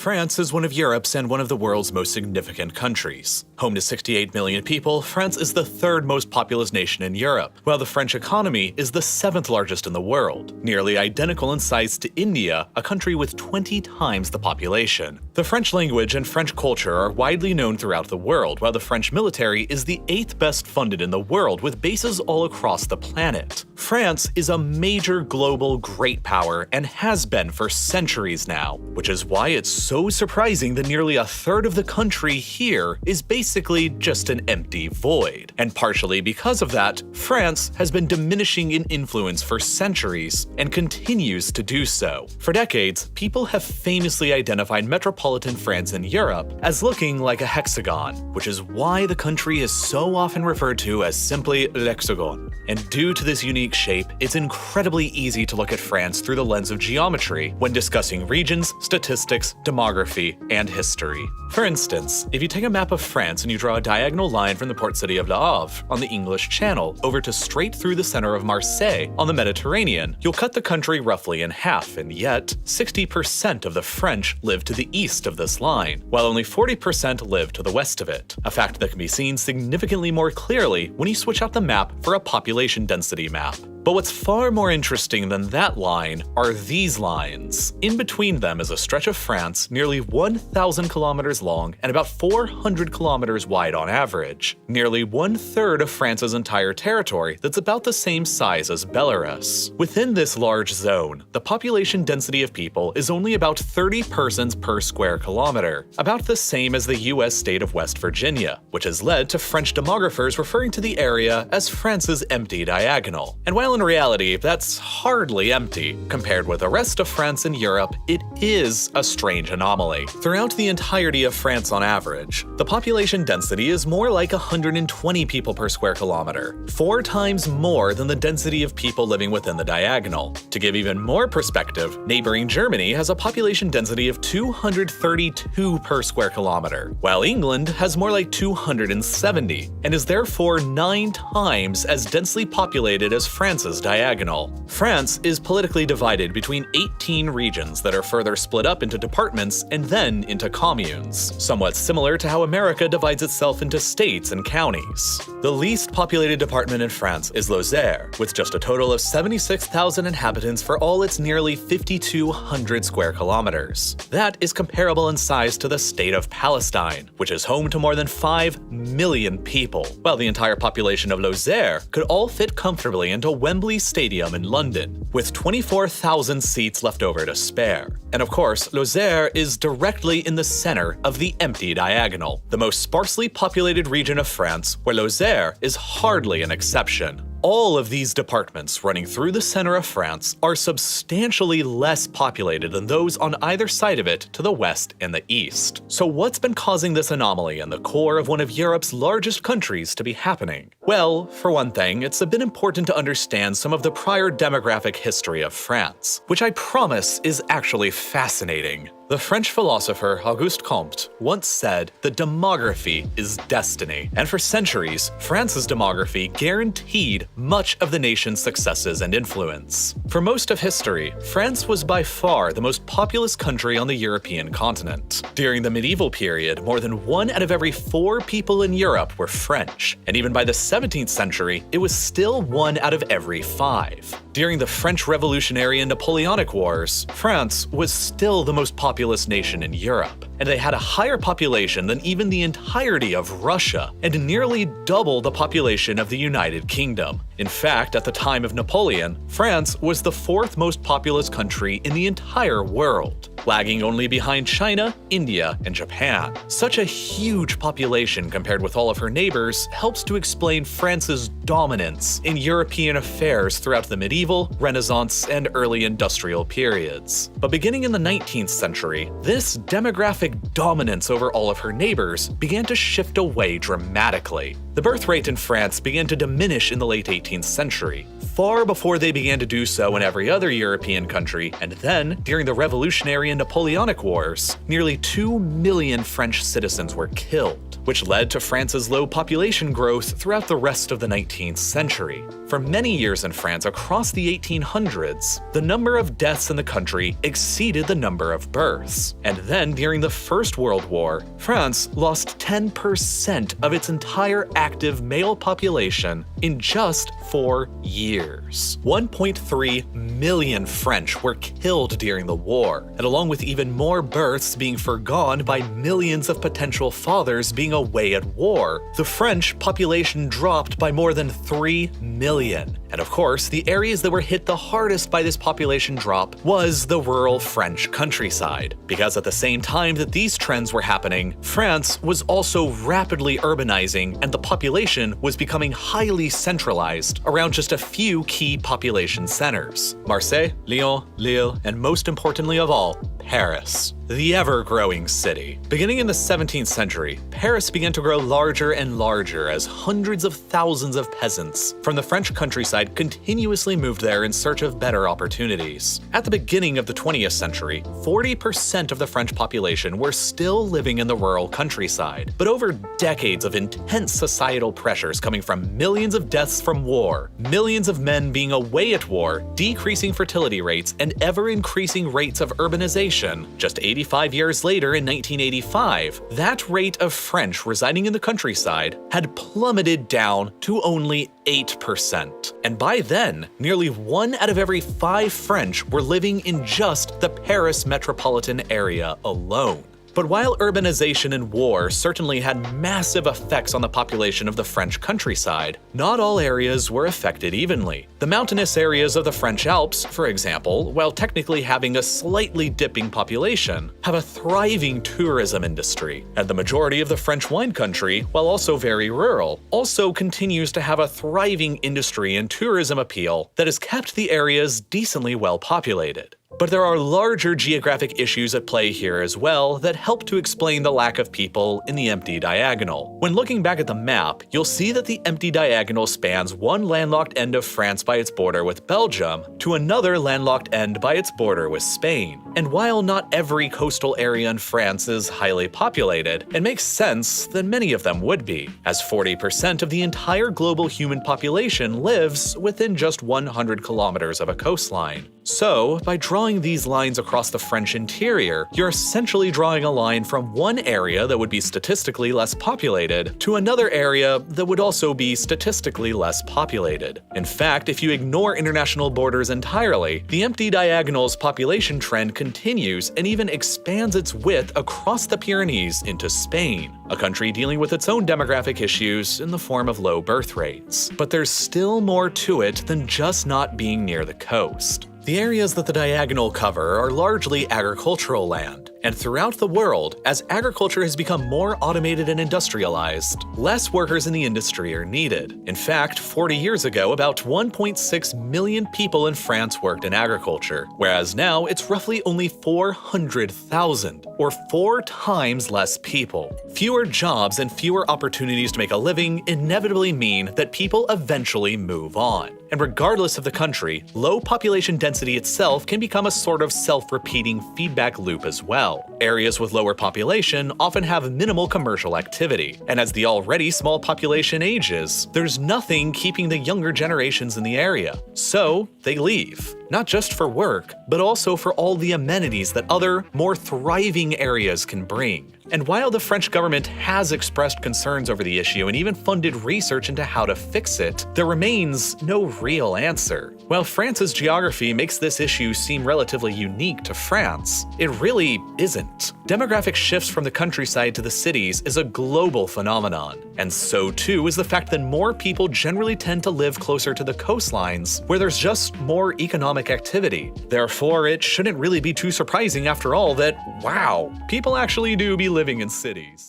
France is one of Europe's and one of the world's most significant countries. Home to 68 million people, France is the third most populous nation in Europe, while the French economy is the seventh largest in the world, nearly identical in size to India, a country with 20 times the population. The French language and French culture are widely known throughout the world, while the French military is the 8th best funded in the world with bases all across the planet. France is a major global great power and has been for centuries now, which is why it's so surprising that nearly a third of the country here is basically just an empty void. And partially because of that, France has been diminishing in influence for centuries and continues to do so. For decades, people have famously identified metropolitan France in Europe as looking like a hexagon, which is why the country is so often referred to as simply l'Hexagone. And due to this unique shape, it's incredibly easy to look at France through the lens of geometry when discussing regions, statistics, demography, and history. For instance, if you take a map of France and you draw a diagonal line from the port city of Le Havre on the English Channel over to straight through the center of Marseille on the Mediterranean, you'll cut the country roughly in half, and yet 60% of the French live to the east of this line, while only 40% live to the west of it, a fact that can be seen significantly more clearly when you switch out the map for a population density map. But what's far more interesting than that line are these lines. In between them is a stretch of France nearly 1,000 kilometers long and about 400 kilometers wide on average, nearly 1/3 of France's entire territory that's about the same size as Belarus. Within this large zone, the population density of people is only about 30 persons per square kilometer, about the same as the US state of West Virginia, which has led to French demographers referring to the area as France's empty diagonal. And while in reality, that's hardly empty. Compared with the rest of France and Europe, it is a strange anomaly. Throughout the entirety of France on average, the population density is more like 120 people per square kilometer, 4 times more than the density of people living within the diagonal. To give even more perspective, neighboring Germany has a population density of 232 per square kilometer, while England has more like 270, and is therefore 9 times as densely populated as France's diagonal. France is politically divided between 18 regions that are further split up into departments and then into communes, somewhat similar to how America divides itself into states and counties. The least populated department in France is Lozère, with just a total of 76,000 inhabitants for all its nearly 5,200 square kilometers. That is comparable in size to the state of Palestine, which is home to more than 5 million people, while the entire population of Lozère could all fit comfortably into Wembley Stadium in London, with 24,000 seats left over to spare. And of course, Lozère is directly in the center of the empty diagonal, the most sparsely populated region of France, where Lozère is hardly an exception. All of these departments running through the center of France are substantially less populated than those on either side of it to the west and the east. So what's been causing this anomaly in the core of one of Europe's largest countries to be happening? Well, for one thing, it's been important to understand some of the prior demographic history of France, which I promise is actually fascinating. The French philosopher Auguste Comte once said that demography is destiny, and for centuries, France's demography guaranteed much of the nation's successes and influence. For most of history, France was by far the most populous country on the European continent. During the medieval period, more than 1 out of every 4 people in Europe were French, and even by the 17th century, it was still 1 out of every 5. During the French Revolutionary and Napoleonic Wars, France was still the most populous nation in Europe, and they had a higher population than even the entirety of Russia, and nearly double the population of the United Kingdom. In fact, at the time of Napoleon, France was the 4th most populous country in the entire world, lagging only behind China, India, and Japan. Such a huge population compared with all of her neighbors helps to explain France's dominance in European affairs throughout the medieval, Renaissance, and early industrial periods. But beginning in the 19th century, this demographic dominance over all of her neighbors began to shift away dramatically. The birth rate in France began to diminish in the late 18th century, far before they began to do so in every other European country, and then, during the Revolutionary and Napoleonic Wars, nearly 2 million French citizens were killed. which led to France's low population growth throughout the rest of the 19th century. For many years in France across the 1800s, the number of deaths in the country exceeded the number of births. And then during the First World War, France lost 10% of its entire active male population in just 4 years. 1.3 million French were killed during the war, and along with even more births being foregone by millions of potential fathers being away at war, the French population dropped by more than 3 million. And of course, the areas that were hit the hardest by this population drop was the rural French countryside, because at the same time that these trends were happening, France was also rapidly urbanizing and the population was becoming highly centralized around just a few key population centers: Marseille, Lyon, Lille, and most importantly of all, Paris, the ever-growing city. Beginning in the 17th century, Paris began to grow larger and larger as hundreds of thousands of peasants from the French countryside continuously moved there in search of better opportunities. At the beginning of the 20th century, 40% of the French population were still living in the rural countryside. But over decades of intense societal pressures coming from millions of deaths from war, millions of men being away at war, decreasing fertility rates, and ever-increasing rates of urbanization, just 85 years later in 1985, that rate of French residing in the countryside had plummeted down to only 8%. And by then, nearly 1 out of every 5 French were living in just the Paris metropolitan area alone. But while urbanization and war certainly had massive effects on the population of the French countryside, not all areas were affected evenly. The mountainous areas of the French Alps, for example, while technically having a slightly dipping population, have a thriving tourism industry. And the majority of the French wine country, while also very rural, also continues to have a thriving industry and tourism appeal that has kept the areas decently well populated. But there are larger geographic issues at play here as well that help to explain the lack of people in the empty diagonal. When looking back at the map, you'll see that the empty diagonal spans one landlocked end of France by its border with Belgium to another landlocked end by its border with Spain. And while not every coastal area in France is highly populated, it makes sense that many of them would be, as 40% of the entire global human population lives within just 100 kilometers of a coastline. So, by drawing these lines across the French interior, you're essentially drawing a line from one area that would be statistically less populated to another area that would also be statistically less populated. In fact, if you ignore international borders entirely, the empty diagonal's population trend continues and even expands its width across the Pyrenees into Spain, a country dealing with its own demographic issues in the form of low birth rates. But there's still more to it than just not being near the coast. The areas that the diagonal cover are largely agricultural land, and throughout the world, as agriculture has become more automated and industrialized, less workers in the industry are needed. In fact, 40 years ago, about 1.6 million people in France worked in agriculture, whereas now it's roughly only 400,000, or 4 times less people. Fewer jobs and fewer opportunities to make a living inevitably mean that people eventually move on. And regardless of the country, low population density itself can become a sort of self-repeating feedback loop as well. Areas with lower population often have minimal commercial activity, and as the already small population ages, there's nothing keeping the younger generations in the area. So they leave. Not just for work, but also for all the amenities that other, more thriving areas can bring. And while the French government has expressed concerns over the issue and even funded research into how to fix it, there remains no real answer. While France's geography makes this issue seem relatively unique to France, it really isn't. Demographic shifts from the countryside to the cities is a global phenomenon, and so too is the fact that more people generally tend to live closer to the coastlines, where there's just more economic activity. Therefore, it shouldn't really be too surprising after all that, wow, people actually do be living in cities.